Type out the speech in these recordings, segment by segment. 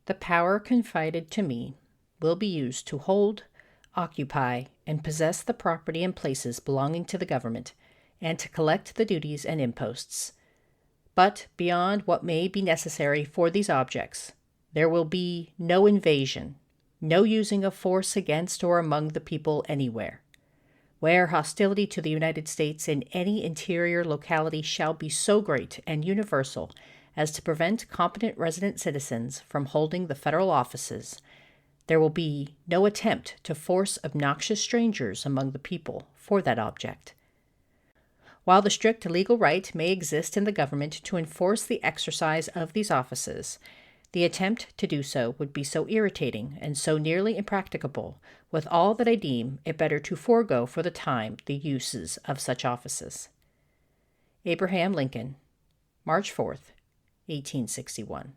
The power confided to me will be used to hold, occupy, and possess the property and places belonging to the government, and to collect the duties and imposts. But beyond what may be necessary for these objects, there will be no invasion, no using of force against or among the people anywhere. Where hostility to the United States in any interior locality shall be so great and universal as to prevent competent resident citizens from holding the federal offices, there will be no attempt to force obnoxious strangers among the people for that object. While the strict legal right may exist in the government to enforce the exercise of these offices, the attempt to do so would be so irritating and so nearly impracticable, with all that I deem it better to forego for the time the uses of such offices. Abraham Lincoln, March 4th, 1861.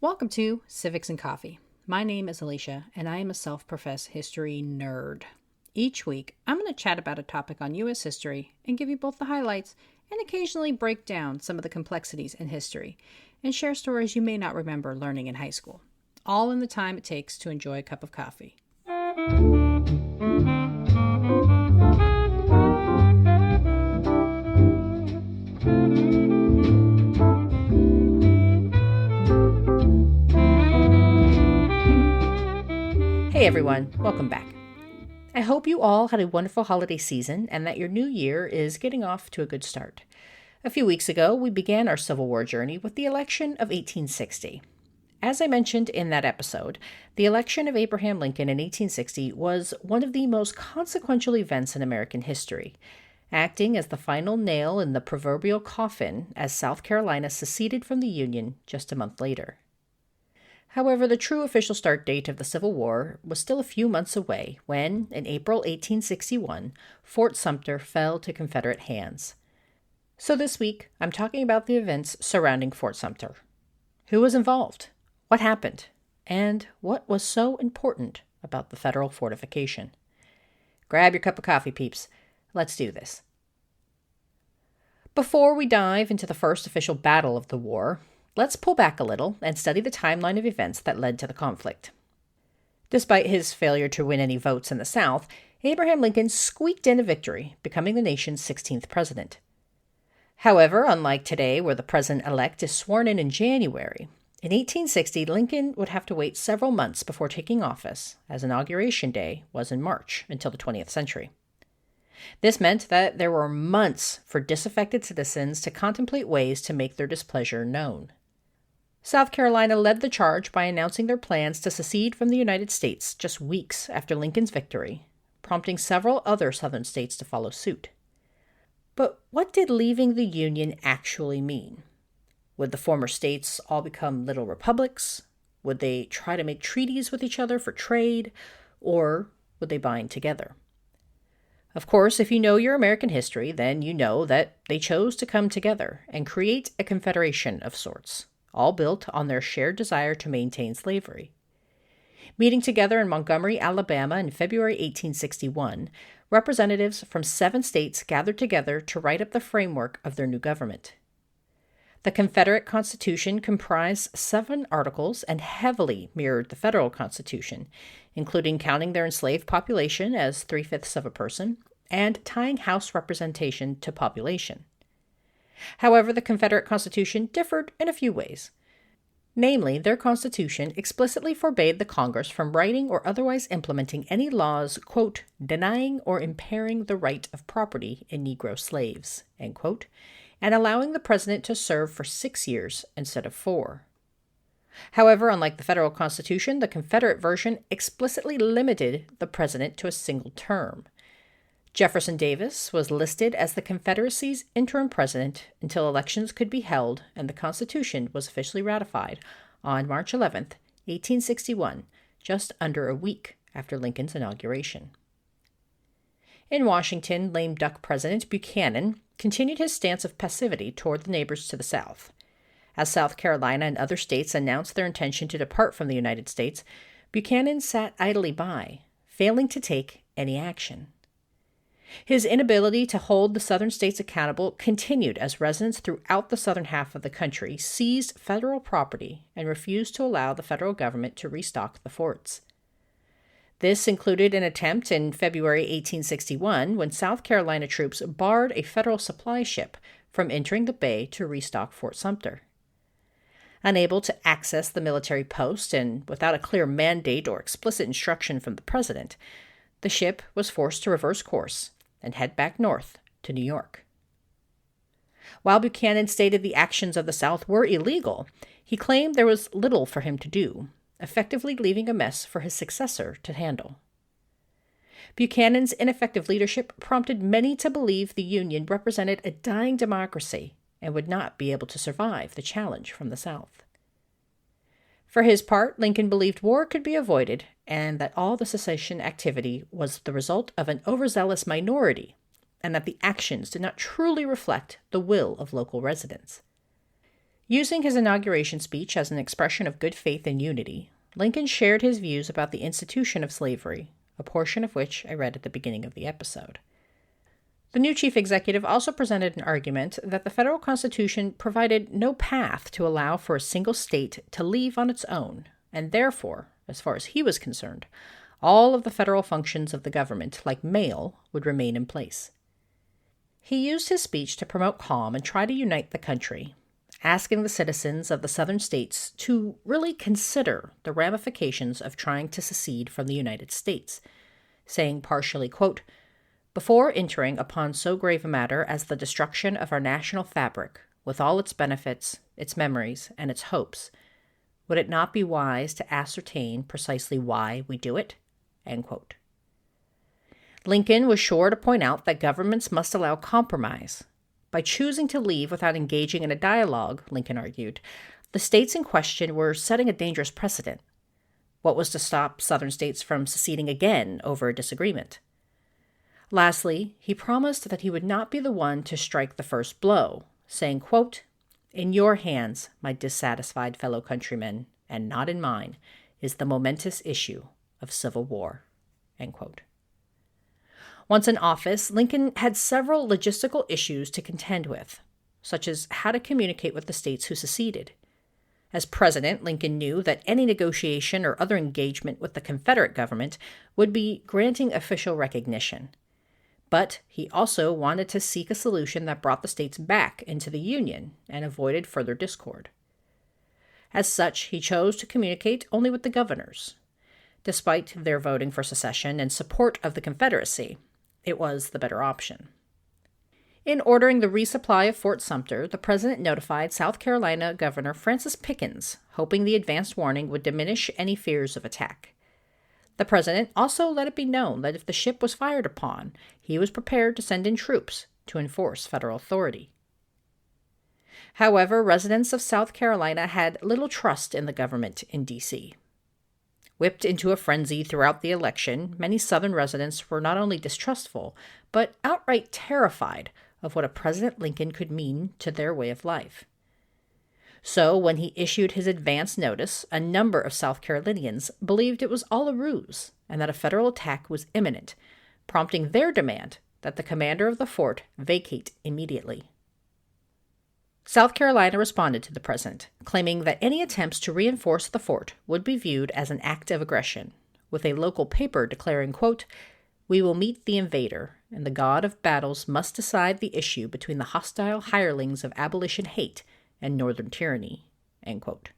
Welcome to Civics and Coffee. My name is Alicia, and I am a self-professed history nerd. Each week, I'm going to chat about a topic on U.S. history and give you both the highlights and occasionally break down some of the complexities in history and share stories you may not remember learning in high school, all in the time it takes to enjoy a cup of coffee. Hey everyone, welcome back. I hope you all had a wonderful holiday season and that your new year is getting off to a good start. A few weeks ago, we began our Civil War journey with the election of 1860. As I mentioned in that episode, the election of Abraham Lincoln in 1860 was one of the most consequential events in American history, acting as the final nail in the proverbial coffin as South Carolina seceded from the Union just a month later. However, the true official start date of the Civil War was still a few months away when, in April 1861, Fort Sumter fell to Confederate hands. So this week, I'm talking about the events surrounding Fort Sumter. Who was involved? What happened? And what was so important about the federal fortification? Grab your cup of coffee, peeps. Let's do this. Before we dive into the first official battle of the war, let's pull back a little and study the timeline of events that led to the conflict. Despite his failure to win any votes in the South, Abraham Lincoln squeaked in a victory, becoming the nation's 16th president. However, unlike today, where the president-elect is sworn in January, in 1860, Lincoln would have to wait several months before taking office, as Inauguration Day was in March until the 20th century. This meant that there were months for disaffected citizens to contemplate ways to make their displeasure known. South Carolina led the charge by announcing their plans to secede from the United States just weeks after Lincoln's victory, prompting several other southern states to follow suit. But what did leaving the Union actually mean? Would the former states all become little republics? Would they try to make treaties with each other for trade? Or would they bind together? Of course, if you know your American history, then you know that they chose to come together and create a confederation of sorts, all built on their shared desire to maintain slavery. Meeting together in Montgomery, Alabama in February 1861, representatives from 7 states gathered together to write up the framework of their new government. The Confederate Constitution comprised 7 articles and heavily mirrored the Federal Constitution, including counting their enslaved population as 3/5 of a person and tying House representation to population. However, the Confederate Constitution differed in a few ways. Namely, their Constitution explicitly forbade the Congress from writing or otherwise implementing any laws, quote, denying or impairing the right of property in Negro slaves, end quote, and allowing the president to serve for 6 years instead of 4. However, unlike the federal Constitution, the Confederate version explicitly limited the president to a single term. Jefferson Davis was listed as the Confederacy's interim president until elections could be held and the Constitution was officially ratified on March 11, 1861, just under a week after Lincoln's inauguration. In Washington, lame duck President Buchanan continued his stance of passivity toward the neighbors to the south. As South Carolina and other states announced their intention to depart from the United States, Buchanan sat idly by, failing to take any action. His inability to hold the southern states accountable continued as residents throughout the southern half of the country seized federal property and refused to allow the federal government to restock the forts. This included an attempt in February 1861 when South Carolina troops barred a federal supply ship from entering the bay to restock Fort Sumter. Unable to access the military post and without a clear mandate or explicit instruction from the president, the ship was forced to reverse course and head back north to New York. While Buchanan stated the actions of the South were illegal, he claimed there was little for him to do, effectively leaving a mess for his successor to handle. Buchanan's ineffective leadership prompted many to believe the Union represented a dying democracy and would not be able to survive the challenge from the South. For his part, Lincoln believed war could be avoided and that all the secession activity was the result of an overzealous minority and that the actions did not truly reflect the will of local residents. Using his inauguration speech as an expression of good faith and unity, Lincoln shared his views about the institution of slavery, a portion of which I read at the beginning of the episode. The new chief executive also presented an argument that the federal Constitution provided no path to allow for a single state to leave on its own, and therefore, as far as he was concerned, all of the federal functions of the government, like mail, would remain in place. He used his speech to promote calm and try to unite the country, asking the citizens of the southern states to really consider the ramifications of trying to secede from the United States, saying partially, quote, "Before entering upon so grave a matter as the destruction of our national fabric, with all its benefits, its memories, and its hopes, would it not be wise to ascertain precisely why we do it?" End quote. Lincoln was sure to point out that governments must allow compromise. By choosing to leave without engaging in a dialogue, Lincoln argued, the states in question were setting a dangerous precedent. What was to stop southern states from seceding again over a disagreement? Lastly, he promised that he would not be the one to strike the first blow, saying, quote, "In your hands, my dissatisfied fellow countrymen, and not in mine, is the momentous issue of civil war." End quote. Once in office, Lincoln had several logistical issues to contend with, such as how to communicate with the states who seceded. As president, Lincoln knew that any negotiation or other engagement with the Confederate government would be granting official recognition. But he also wanted to seek a solution that brought the states back into the Union and avoided further discord. As such, he chose to communicate only with the governors. Despite their voting for secession and support of the Confederacy, it was the better option. In ordering the resupply of Fort Sumter, the president notified South Carolina Governor Francis Pickens, hoping the advanced warning would diminish any fears of attack. The president also let it be known that if the ship was fired upon, he was prepared to send in troops to enforce federal authority. However, residents of South Carolina had little trust in the government in D.C. Whipped into a frenzy throughout the election, many Southern residents were not only distrustful, but outright terrified of what a President Lincoln could mean to their way of life. So, when he issued his advance notice, a number of South Carolinians believed it was all a ruse and that a federal attack was imminent, prompting their demand that the commander of the fort vacate immediately. South Carolina responded to the president, claiming that any attempts to reinforce the fort would be viewed as an act of aggression, with a local paper declaring, quote, "We will meet the invader, and the God of battles must decide the issue between the hostile hirelings of abolition hate and northern tyranny." End quote.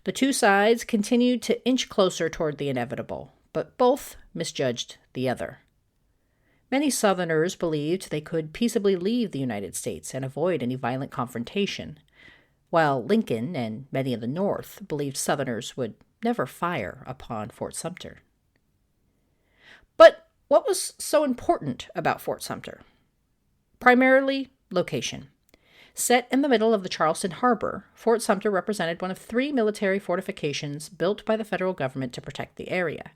The two sides continued to inch closer toward the inevitable, but both misjudged the other. Many Southerners believed they could peaceably leave the United States and avoid any violent confrontation, while Lincoln and many in the North believed Southerners would never fire upon Fort Sumter. But what was so important about Fort Sumter? Primarily, location. Set in the middle of the Charleston Harbor, Fort Sumter represented one of 3 military fortifications built by the federal government to protect the area.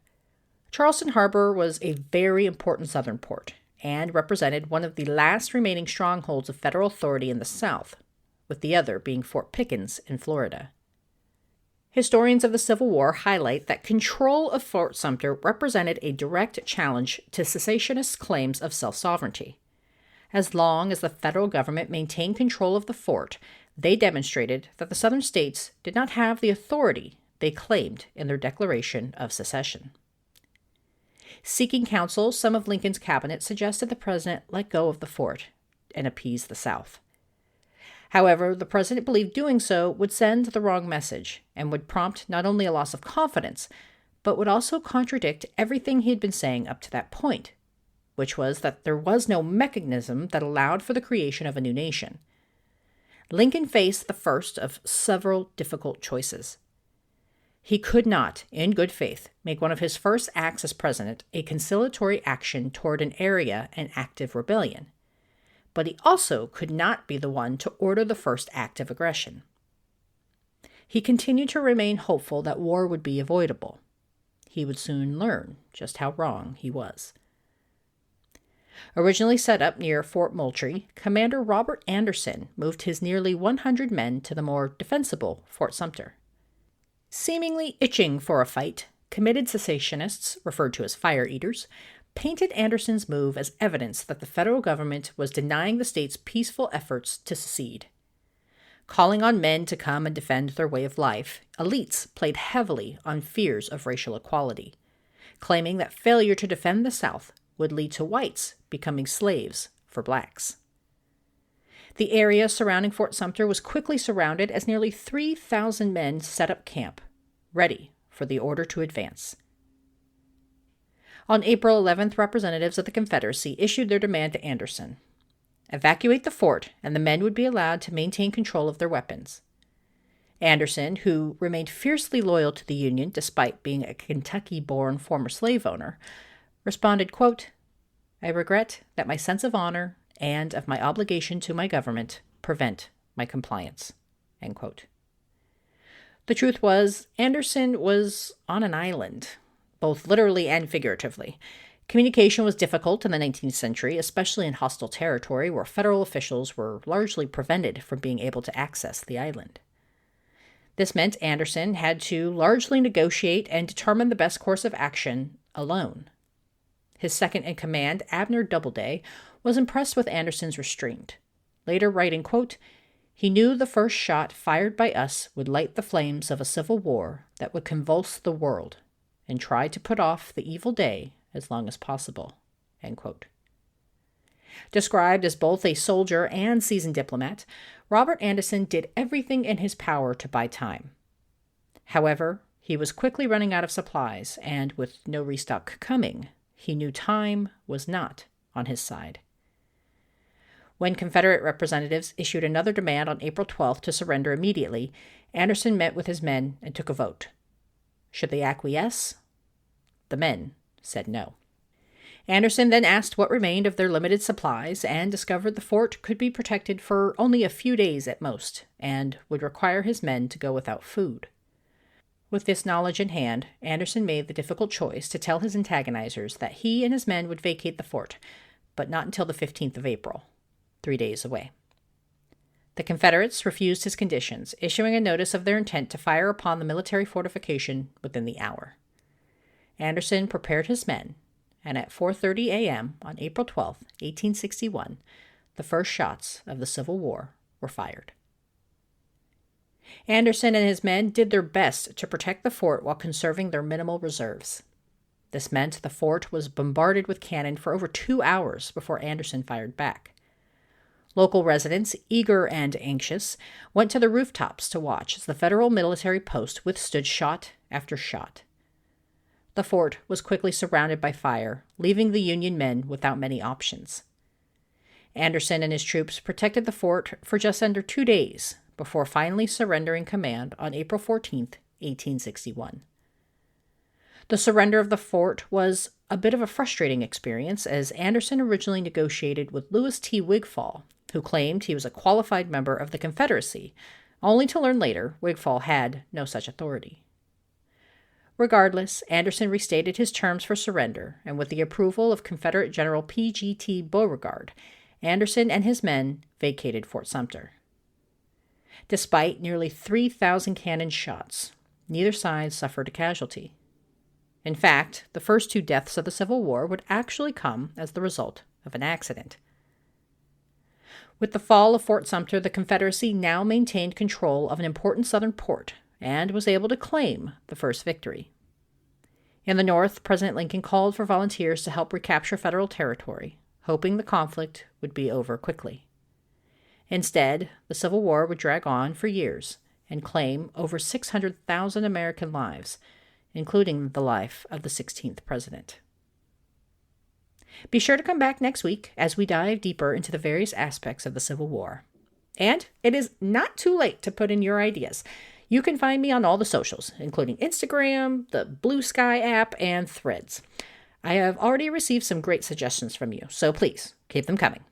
Charleston Harbor was a very important southern port and represented one of the last remaining strongholds of federal authority in the South, with the other being Fort Pickens in Florida. Historians of the Civil War highlight that control of Fort Sumter represented a direct challenge to secessionists' claims of self-sovereignty. As long as the federal government maintained control of the fort, they demonstrated that the Southern states did not have the authority they claimed in their Declaration of Secession. Seeking counsel, some of Lincoln's cabinet suggested the president let go of the fort and appease the South. However, the president believed doing so would send the wrong message and would prompt not only a loss of confidence, but would also contradict everything he had been saying up to that point, which was that there was no mechanism that allowed for the creation of a new nation. Lincoln faced the first of several difficult choices. He could not, in good faith, make one of his first acts as president a conciliatory action toward an area in active rebellion. But he also could not be the one to order the first act of aggression. He continued to remain hopeful that war would be avoidable. He would soon learn just how wrong he was. Originally set up near Fort Moultrie, Commander Robert Anderson moved his nearly 100 men to the more defensible Fort Sumter. Seemingly itching for a fight, committed secessionists, referred to as fire eaters, painted Anderson's move as evidence that the federal government was denying the state's peaceful efforts to secede. Calling on men to come and defend their way of life, elites played heavily on fears of racial equality, claiming that failure to defend the South would lead to whites becoming slaves for blacks. The area surrounding Fort Sumter was quickly surrounded as nearly 3,000 men set up camp, ready for the order to advance. On April 11th, representatives of the Confederacy issued their demand to Anderson. Evacuate the fort, and the men would be allowed to maintain control of their weapons. Anderson, who remained fiercely loyal to the Union despite being a Kentucky-born former slave owner, responded, quote, "I regret that my sense of honor and of my obligation to my government prevent my compliance." End quote. The truth was, Anderson was on an island, both literally and figuratively. Communication was difficult in the 19th century, especially in hostile territory where federal officials were largely prevented from being able to access the island. This meant Anderson had to largely negotiate and determine the best course of action alone. His second-in-command, Abner Doubleday, was impressed with Anderson's restraint, later writing, quote, "He knew the first shot fired by us would light the flames of a civil war that would convulse the world, and try to put off the evil day as long as possible." End quote. Described as both a soldier and seasoned diplomat, Robert Anderson did everything in his power to buy time. However, he was quickly running out of supplies, and with no restock coming, he knew time was not on his side. When Confederate representatives issued another demand on April 12th to surrender immediately, Anderson met with his men and took a vote. Should they acquiesce? The men said no. Anderson then asked what remained of their limited supplies and discovered the fort could be protected for only a few days at most and would require his men to go without food. With this knowledge in hand, Anderson made the difficult choice to tell his antagonizers that he and his men would vacate the fort, but not until the 15th of April, 3 days away. The Confederates refused his conditions, issuing a notice of their intent to fire upon the military fortification within the hour. Anderson prepared his men, and at 4:30 a.m. on April 12, 1861, the first shots of the Civil War were fired. Anderson and his men did their best to protect the fort while conserving their minimal reserves. This meant the fort was bombarded with cannon for over 2 hours before Anderson fired back. Local residents, eager and anxious, went to the rooftops to watch as the federal military post withstood shot after shot. The fort was quickly surrounded by fire, leaving the Union men without many options. Anderson and his troops protected the fort for just under 2 days before finally surrendering command on April 14, 1861. The surrender of the fort was a bit of a frustrating experience, as Anderson originally negotiated with Lewis T. Wigfall, who claimed he was a qualified member of the Confederacy, only to learn later Wigfall had no such authority. Regardless, Anderson restated his terms for surrender, and with the approval of Confederate General P.G.T. Beauregard, Anderson and his men vacated Fort Sumter. Despite nearly 3,000 cannon shots, neither side suffered a casualty. In fact, the first 2 deaths of the Civil War would actually come as the result of an accident. With the fall of Fort Sumter, the Confederacy now maintained control of an important southern port and was able to claim the first victory. In the North, President Lincoln called for volunteers to help recapture federal territory, hoping the conflict would be over quickly. Instead, the Civil War would drag on for years and claim over 600,000 American lives, including the life of the 16th president. Be sure to come back next week as we dive deeper into the various aspects of the Civil War. And it is not too late to put in your ideas. You can find me on all the socials, including Instagram, the Blue Sky app, and Threads. I have already received some great suggestions from you, so please keep them coming.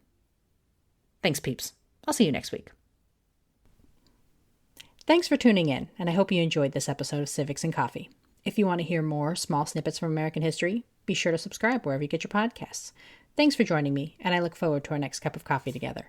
Thanks, peeps. I'll see you next week. Thanks for tuning in, and I hope you enjoyed this episode of Civics and Coffee. If you want to hear more small snippets from American history, be sure to subscribe wherever you get your podcasts. Thanks for joining me, and I look forward to our next cup of coffee together.